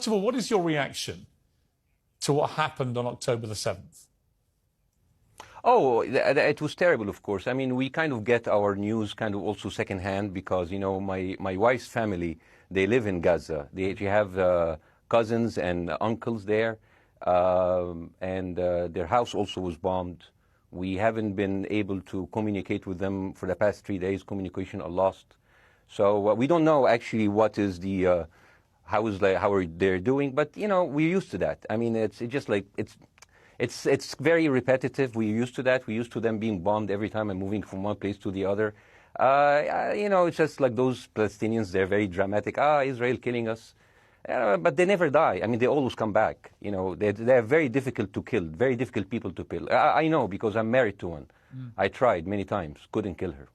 First of all, what is your reaction to what happened on October the 7th? Oh, it was terrible, of course. I mean, we kind of get our news kind of also secondhand because, you know, my wife's family, they live in Gaza. They have cousins and uncles there, and their house also was bombed. We haven't been able to communicate with them for the past 3 days. Communication are lost. So we don't know actually what is the, how are they doing, but, you know, we're used to that. I mean, it's just like, it's very repetitive. We're used to that. We're used to them being bombed every time and moving from one place to the other. You know, it's just like those Palestinians, they're very dramatic. Israel killing us. But they never die. I mean, they always come back. You know, they're very difficult to kill, very difficult people to kill. I know because I'm married to one. I tried many times, couldn't kill her.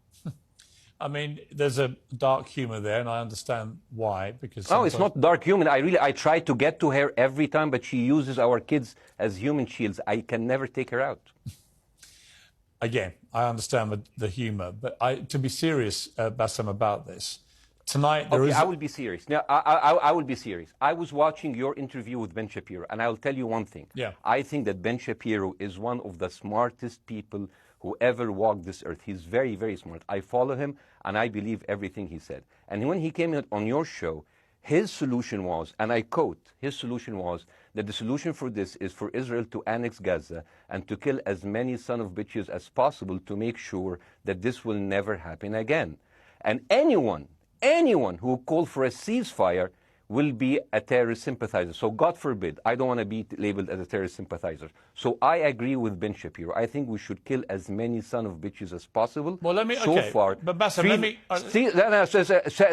I mean, there's a dark humour there, and I understand why. Because no, it's not dark humour. I try to get to her every time, but she uses our kids as human shields. I can never take her out. Again, I understand the humour, but to be serious, Bassem, about this, tonight there is... I will be serious. Now, I will be serious. I was watching your interview with Ben Shapiro, and I'll tell you one thing. Yeah. I think that Ben Shapiro is one of the smartest people who ever walked this earth. He's very, very smart. I follow him, and I believe everything he said. And when he came on your show, his solution was, and I quote, his solution was that the solution for this is for Israel to annex Gaza and to kill as many son of bitches as possible to make sure that this will never happen again. And anyone who called for a ceasefire will be a terrorist sympathizer. So God forbid, I don't want to be labeled as a terrorist sympathizer. So I agree with Ben Shapiro. I think we should kill as many son of bitches as possible. Well, let me, so okay, far, but Bassem, let me...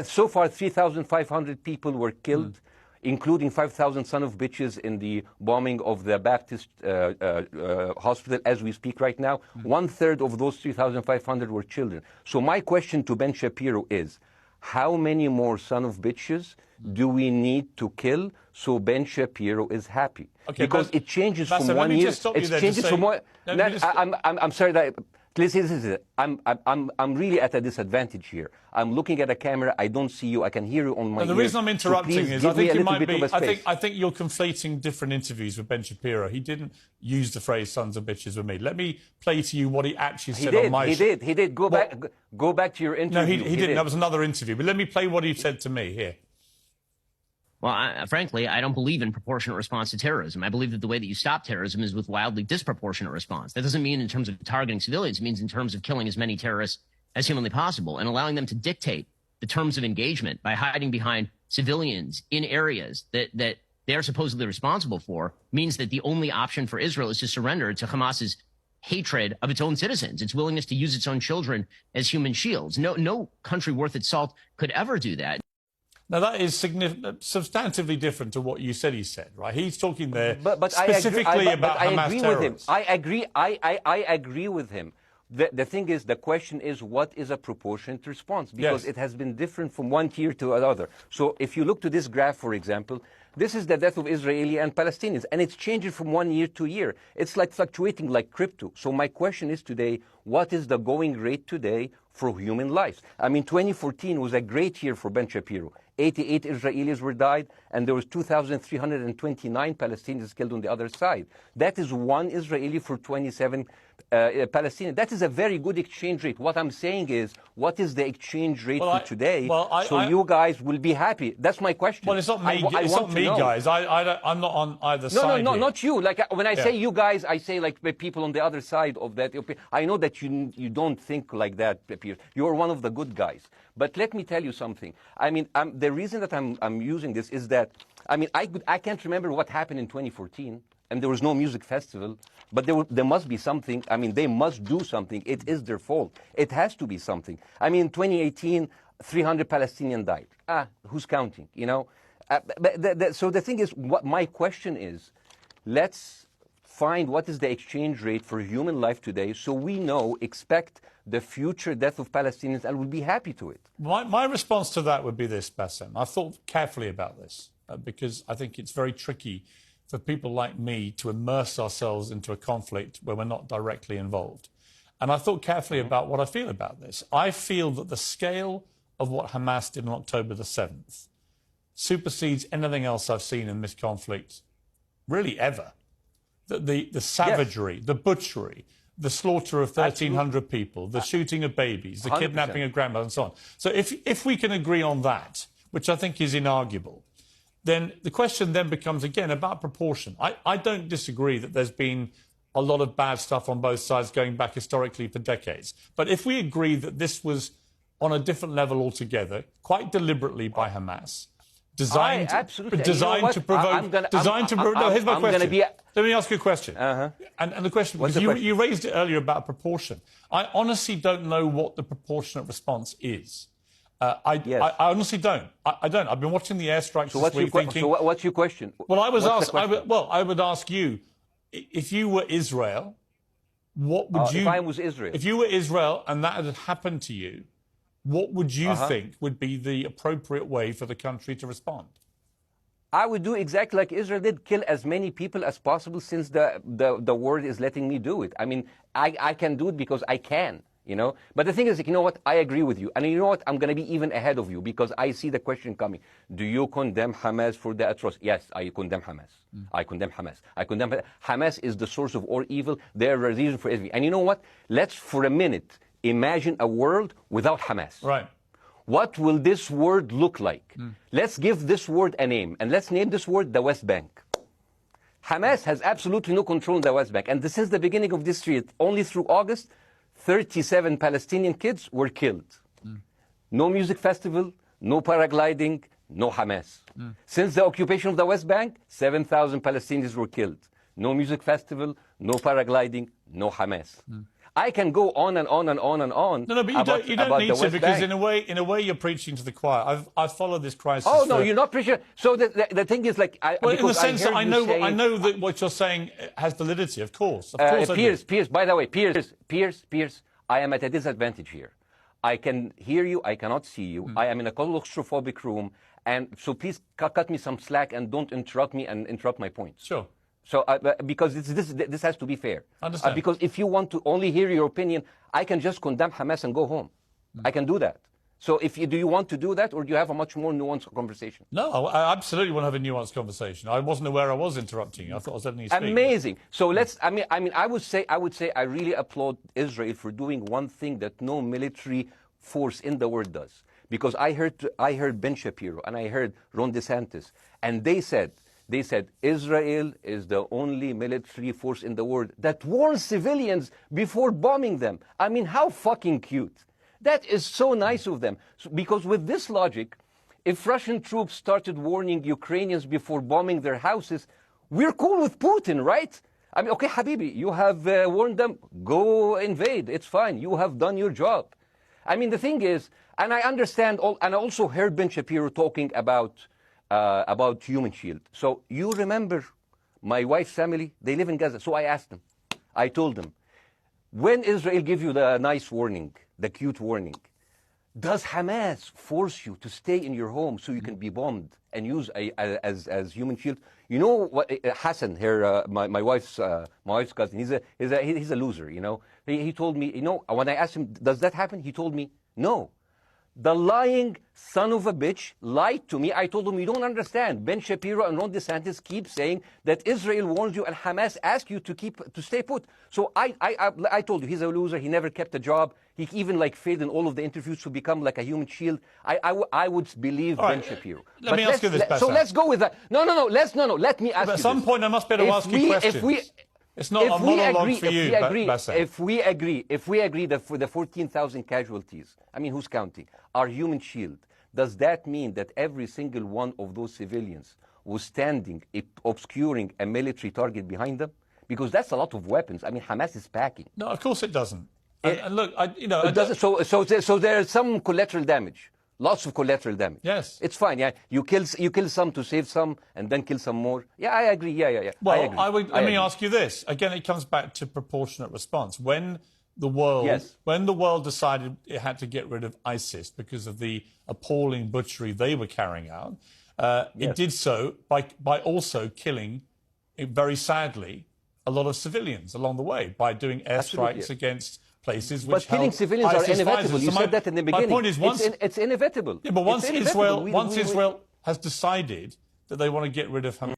so far, 3,500 people were killed, including 5,000 son of bitches in the bombing of the Baptist hospital as we speak right now. 1/3 of those 3,500 were children. So my question to Ben Shapiro is, how many more son of bitches do we need to kill so Ben Shapiro is happy? Okay, because it changes Bassem, from 1 year. It changes from one. I'm sorry that. Listen, I'm really at a disadvantage here. I'm looking at a camera. I don't see you. I can hear you on my ear. The reason I'm interrupting is I think you might be. I think you're conflating different interviews with Ben Shapiro. He didn't use the phrase "sons of bitches" with me. Let me play to you what he actually said on my show. He did. Go back to your interview. No, he didn't. That was another interview. But let me play what he said to me here. Well, frankly, I don't believe in proportionate response to terrorism. I believe that the way that you stop terrorism is with wildly disproportionate response. That doesn't mean in terms of targeting civilians. It means in terms of killing as many terrorists as humanly possible and allowing them to dictate the terms of engagement by hiding behind civilians in areas that they are supposedly responsible for means that the only option for Israel is to surrender to Hamas's hatred of its own citizens, its willingness to use its own children as human shields. No country worth its salt could ever do that. Now, that is substantively different to what you said he said, right? He's talking there but specifically about Hamas terrorists. I agree with him. The thing is, the question is, what is a proportionate response? Because it has been different from one tier to another. So if you look to this graph, for example, this is the death of Israeli and Palestinians, and it's changing from 1 year to year. It's like fluctuating like crypto. So my question is today, what is the going rate today for human lives? I mean, 2014 was a great year for Ben Shapiro. 88 Israelis were died, and there was 2,329 Palestinians killed on the other side. That is one Israeli for 27 Palestinians. That is a very good exchange rate. What I'm saying is, what is the exchange rate for today? You guys will be happy. That's my question. Well, it's not me, guys. I'm not on either side. No, not you. Like when I say you guys, I say like the people on the other side of that. I know that you don't think like that, Pierre. You're one of the good guys. But let me tell you something. I mean, the reason that I'm using this is that, I mean, I can't remember what happened in 2014, and there was no music festival, but there must be something. I mean, they must do something. It is their fault. It has to be something. I mean, in 2018, 300 Palestinians died. Who's counting, you know? So the thing is, what my question is, let's find what is the exchange rate for human life today so we expect the future death of Palestinians and will be happy to it. My response to that would be this, Bassem. I've thought carefully about this because I think it's very tricky for people like me to immerse ourselves into a conflict where we're not directly involved. And I thought carefully about what I feel about this. I feel that the scale of what Hamas did on October the 7th supersedes anything else I've seen in this conflict, really ever. The savagery, the butchery, the slaughter of 1,300 people, the shooting of babies, the 100%. kidnapping of grandmothers, and so on. So if we can agree on that, which I think is inarguable, then the question then becomes, again, about proportion. I don't disagree that there's been a lot of bad stuff on both sides going back historically for decades. But if we agree that this was on a different level altogether, quite deliberately by Hamas, designed absolutely. designed to provoke... No, here's my question. Let me ask you a question. And the question, because you raised it earlier about proportion. I honestly don't know what the proportionate response is. I honestly don't. I don't. I've been watching the airstrikes this week thinking... So what's your question? Well, I would ask you, if you were Israel, what would you... If I was Israel. If you were Israel and that had happened to you, what would you think would be the appropriate way for the country to respond? I would do exactly like Israel did, kill as many people as possible, since the world is letting me do it. I mean, I can do it because I can, you know. But the thing is, you know what, I agree with you. And you know what, I'm going to be even ahead of you, because I see the question coming. Do you condemn Hamas for the atrocities? Yes, I condemn Hamas. I condemn Hamas. I condemn Hamas is the source of all evil. They're a reason for everything. And you know what? Let's, for a minute, imagine a world without Hamas. Right. What will this word look like? Let's give this word a name, and let's name this word the West Bank. Hamas has absolutely no control in the West Bank, and since the beginning of this year, only through August, 37 Palestinian kids were killed. No music festival, no paragliding, no Hamas. Since the occupation of the West Bank, 7,000 Palestinians were killed. No music festival, no paragliding, no Hamas. I can go on and on and on and on. No, but you don't need to, because in a way you're preaching to the choir. I've followed this crisis. Oh no, you're not preaching. So the thing is, like, in the sense that I know that what you're saying has validity. Of course, Piers. By the way, Piers. I am at a disadvantage here. I can hear you. I cannot see you. I am in a claustrophobic room, and so please cut me some slack and don't interrupt me and interrupt my points. Sure. So, because this has to be fair. Understand. Because if you want to only hear your opinion, I can just condemn Hamas and go home. I can do that. So, do you want to do that, or do you have a much more nuanced conversation? No, I absolutely want to have a nuanced conversation. I wasn't aware I was interrupting you. I thought I was letting you speak. Amazing. So let's. I mean, I would say I really applaud Israel for doing one thing that no military force in the world does. Because I heard Ben Shapiro and I heard Ron DeSantis, and they said Israel is the only military force in the world that warns civilians before bombing them. I mean, how fucking cute. That is so nice of them. Because with this logic, if Russian troops started warning Ukrainians before bombing their houses, we're cool with Putin, right? I mean, okay, Habibi, you have warned them, go invade. It's fine. You have done your job. I mean, the thing is, and I understand, and I also heard Ben Shapiro talking about Human Shield. So you remember my wife's family, they live in Gaza. So I asked them, I told them, when Israel give you the nice warning, the cute warning, does Hamas force you to stay in your home so you can be bombed and use as Human Shield? You know what, Hassan here, my wife's cousin, he's a loser, you know. He told me, you know, when I asked him, does that happen? He told me, no. The lying son of a bitch lied to me. I told him, you don't understand. Ben Shapiro and Ron DeSantis keep saying that Israel warns you and Hamas asks you to stay put. So I told you, he's a loser. He never kept a job. He even failed in all of the interviews to become like a Human Shield. I would believe Ben Shapiro. Let me ask you this, Bassam. So let's go with that. No. Let me ask you At some point, I must be able to ask you questions. It's not a monologue for you, Bassam. If we agree that for the 14,000 casualties, I mean, who's counting, are Human Shield, does that mean that every single one of those civilians was standing, obscuring a military target behind them? Because that's a lot of weapons. I mean, Hamas is packing. No, of course it doesn't. And look, So there's some collateral damage. Lots of collateral damage. Yes. It's fine, yeah. You kill some to save some and then kill some more. Yeah, I agree. Yeah. Well, let me ask you this. Again, it comes back to proportionate response. When the world decided it had to get rid of ISIS because of the appalling butchery they were carrying out, it did so by also killing, very sadly, a lot of civilians along the way by doing airstrikes against places which killing civilians are inevitable. You said that in the beginning. My point is, it's inevitable. Yeah, but once Israel, has decided that they want to get rid of Hamas.